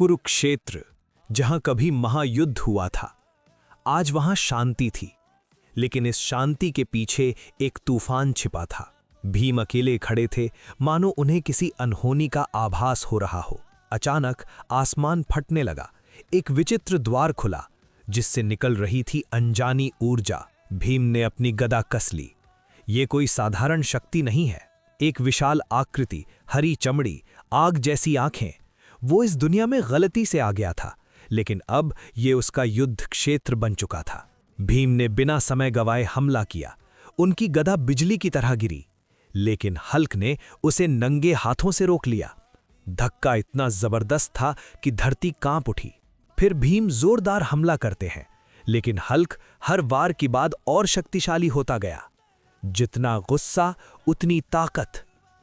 कुरुक्षेत्र, जहां कभी महायुद्ध हुआ था, आज वहां शांति थी। लेकिन इस शांति के पीछे एक तूफान छिपा था। भीम अकेले खड़े थे, मानो उन्हें किसी अनहोनी का आभास हो रहा हो। अचानक आसमान फटने लगा। एक विचित्र द्वार खुला, जिससे निकल रही थी अनजानी ऊर्जा। भीम ने अपनी गदा कस ली। ये कोई साधारण शक्ति नहीं है। एक विशाल आकृति, हरी चमड़ी, आग जैसी आंखें। वो इस दुनिया में गलती से आ गया था, लेकिन अब ये उसका युद्ध क्षेत्र बन चुका था। भीम ने बिना समय गवाए हमला किया। उनकी गदा बिजली की तरह गिरी, लेकिन हल्क ने उसे नंगे हाथों से रोक लिया। धक्का इतना जबरदस्त था कि धरती कांप उठी। फिर भीम जोरदार हमला करते हैं, लेकिन हल्क हर वार के बाद और शक्तिशाली होता गया। जितना गुस्सा उतनी ताकत।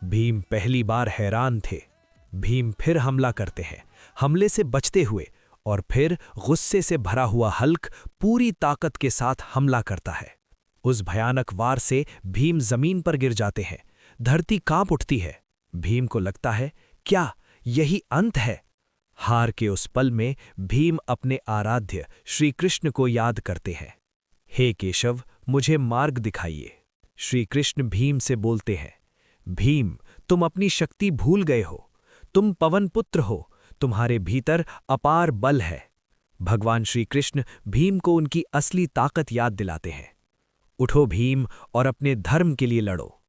भीम पहली बार हैरान थे। भीम फिर हमला करते हैं, हमले से बचते हुए, और फिर गुस्से से भरा हुआ हल्क पूरी ताकत के साथ हमला करता है। उस भयानक वार से भीम जमीन पर गिर जाते हैं। धरती कांप उठती है। भीम को लगता है, क्या यही अंत है? हार के उस पल में भीम अपने आराध्य श्री कृष्ण को याद करते हैं। हे केशव, मुझे मार्ग दिखाइए। श्री कृष्ण भीम से बोलते हैं, भीम, तुम अपनी शक्ति भूल गए हो। तुम पवन पुत्र हो, तुम्हारे भीतर अपार बल है। भगवान श्री कृष्ण भीम को उनकी असली ताकत याद दिलाते हैं। उठो भीम, और अपने धर्म के लिए लड़ो।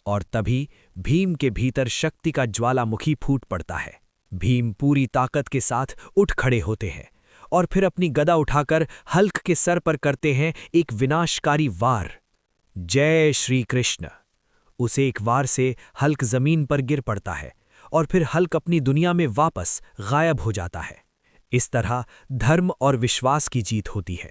और तभी भीम के भीतर शक्ति का ज्वालामुखी फूट पड़ता है। भीम पूरी ताकत के साथ उठ खड़े होते हैं, और फिर अपनी गदा उठाकर हल्क के सर पर करते हैं एक विनाशकारी वार। जय श्री कृष्ण। उस एक वार से हल्क जमीन पर गिर पड़ता है, और फिर हल्क अपनी दुनिया में वापस गायब हो जाता है। इस तरह धर्म और विश्वास की जीत होती है।